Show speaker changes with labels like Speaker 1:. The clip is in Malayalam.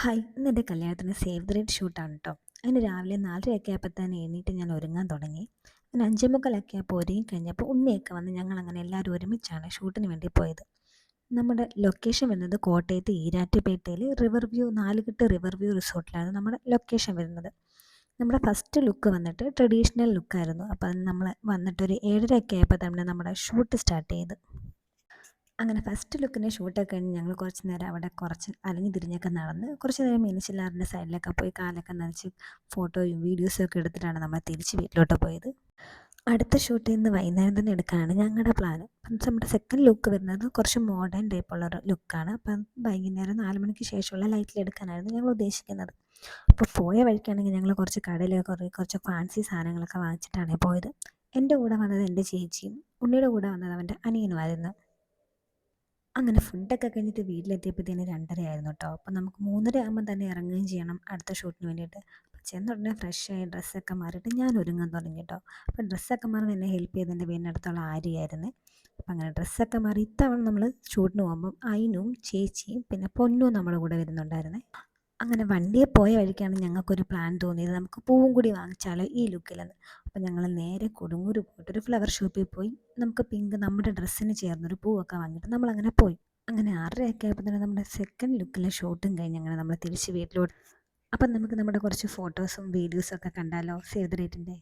Speaker 1: ഹായ്! ഇന്നെൻ്റെ കല്യാണത്തിന് സേവ് ദ ഡേറ്റ് ഷൂട്ടാണ് ട്ടോ. അതിന് രാവിലെ 4:30 ആയപ്പോൾ തന്നെ എണീറ്റ് ഞാൻ ഒരുങ്ങാൻ തുടങ്ങി. അങ്ങനെ 5:45 ആയപ്പോൾ ഒരുങ്ങി കഴിഞ്ഞപ്പോൾ ഉണ്ണിയൊക്കെ വന്ന് ഞങ്ങളങ്ങനെ എല്ലാവരും ഒരുമിച്ചാണ് ഷൂട്ടിന് വേണ്ടി പോയത്. നമ്മുടെ ലൊക്കേഷൻ വരുന്നത് കോട്ടയത്ത് ഈരാറ്റുപേട്ടയിൽ റിവർ വ്യൂ നാലുകെട്ട് റിവർ വ്യൂ റിസോർട്ടിലാണ് നമ്മുടെ ലൊക്കേഷൻ വരുന്നത്. നമ്മുടെ ഫസ്റ്റ് ലുക്ക് വന്നിട്ട് ട്രഡീഷണൽ ലുക്കായിരുന്നു. അപ്പോൾ അത് നമ്മൾ വന്നിട്ടൊരു 7:30 ആയപ്പോൾ തന്നെ നമ്മുടെ ഷൂട്ട് സ്റ്റാർട്ട് ചെയ്തു. അങ്ങനെ ഫസ്റ്റ് ലുക്കിൻ്റെ ഷൂട്ടൊക്കെ കഴിഞ്ഞ് ഞങ്ങൾ കുറച്ച് നേരം അവിടെ കുറച്ച് അലഞ്ഞു തിരിഞ്ഞൊക്കെ നടന്ന് കുറച്ച് നേരം മീനച്ചിലാറിൻ്റെ സൈഡിലൊക്കെ പോയി കാലൊക്കെ നനച്ച് ഫോട്ടോയും വീഡിയോസും ഒക്കെ എടുത്തിട്ടാണ് നമ്മൾ തിരിച്ച് വീട്ടിലോട്ട് പോയത്. അടുത്ത ഷൂട്ട് ഇന്ന് വൈകുന്നേരം തന്നെ എടുക്കാനാണ് ഞങ്ങളുടെ പ്ലാൻ. അപ്പം നമ്മുടെ സെക്കൻഡ് ലുക്ക് വരുന്നത് കുറച്ച് മോഡേൺ ടൈപ്പുള്ളൊരു ലുക്കാണ്. അപ്പം വൈകുന്നേരം 4 മണിക്ക് ശേഷമുള്ള ലൈറ്റിൽ എടുക്കാനായിരുന്നു ഞങ്ങൾ ഉദ്ദേശിക്കുന്നത്. അപ്പോൾ പോയ വഴിക്കാണെങ്കിൽ ഞങ്ങൾ കുറച്ച് കടയിൽ കുറച്ച് ഫാൻസി സാധനങ്ങളൊക്കെ വാങ്ങിച്ചിട്ടാണ് പോയത്. എൻ്റെ കൂടെ വന്നത് എൻ്റെ ചേച്ചിയും ഉണ്ണിയുടെ കൂടെ വന്നത് അവൻ്റെ അനിയനുമായിരുന്നു. അങ്ങനെ ഫുഡൊക്കെ കഴിഞ്ഞിട്ട് വീട്ടിലെത്തിയപ്പോഴത്തേന് 2:30 ആയിരുന്നു കേട്ടോ. അപ്പോൾ നമുക്ക് 3:30 ആകുമ്പോൾ തന്നെ ഇറങ്ങുകയും ചെയ്യണം അടുത്ത ഷൂട്ടിന് വേണ്ടിയിട്ട്. അപ്പോൾ ചെന്ന ഉടനെ ഫ്രഷായി ഡ്രസ്സൊക്കെ മാറിയിട്ട് ഞാൻ ഒരുങ്ങാൻ തുടങ്ങി കേട്ടോ. അപ്പോൾ ഡ്രസ്സൊക്കെ മാറാൻ എന്നെ ഹെൽപ്പ് ചെയ്ത് എൻ്റെ വീടിനടുത്തുള്ള ആര്യയായിരുന്നേ. അപ്പോൾ അങ്ങനെ ഡ്രസ്സൊക്കെ മാറി ഇത്തവണ നമ്മൾ ഷൂട്ടിന് പോകുമ്പം അയിനും ചേച്ചിയും പിന്നെ പൊന്നും നമ്മുടെ കൂടെ വരുന്നുണ്ടായിരുന്നേ. അങ്ങനെ വണ്ടിയെ പോയ വഴിക്കാണ് ഞങ്ങൾക്കൊരു പ്ലാൻ തോന്നിയത്, നമുക്ക് പൂവും കൂടി വാങ്ങിച്ചാലോ ഈ ലുക്കിലെന്ന്. അപ്പോൾ ഞങ്ങൾ നേരെ കൊടുങ്ങൂർ പോയിട്ടൊരു ഫ്ലവർ ഷോപ്പിൽ പോയി നമുക്ക് പിങ്ക് നമ്മുടെ ഡ്രസ്സിന് ചേർന്നൊരു പൂവൊക്കെ വാങ്ങിയിട്ട് നമ്മളങ്ങനെ പോയി. അങ്ങനെ 6:30 ആയപ്പോൾ തന്നെ നമ്മുടെ സെക്കൻഡ് ലുക്കിലെ ഷൂട്ടും കഴിഞ്ഞ് അങ്ങനെ നമ്മൾ തിരിച്ച് വീട്ടിലോട്ട്. അപ്പം നമുക്ക് നമ്മുടെ കുറച്ച് ഫോട്ടോസും വീഡിയോസും ഒക്കെ കണ്ടാലോ സേവ് ദ ഡേറ്റിൻ്റെ.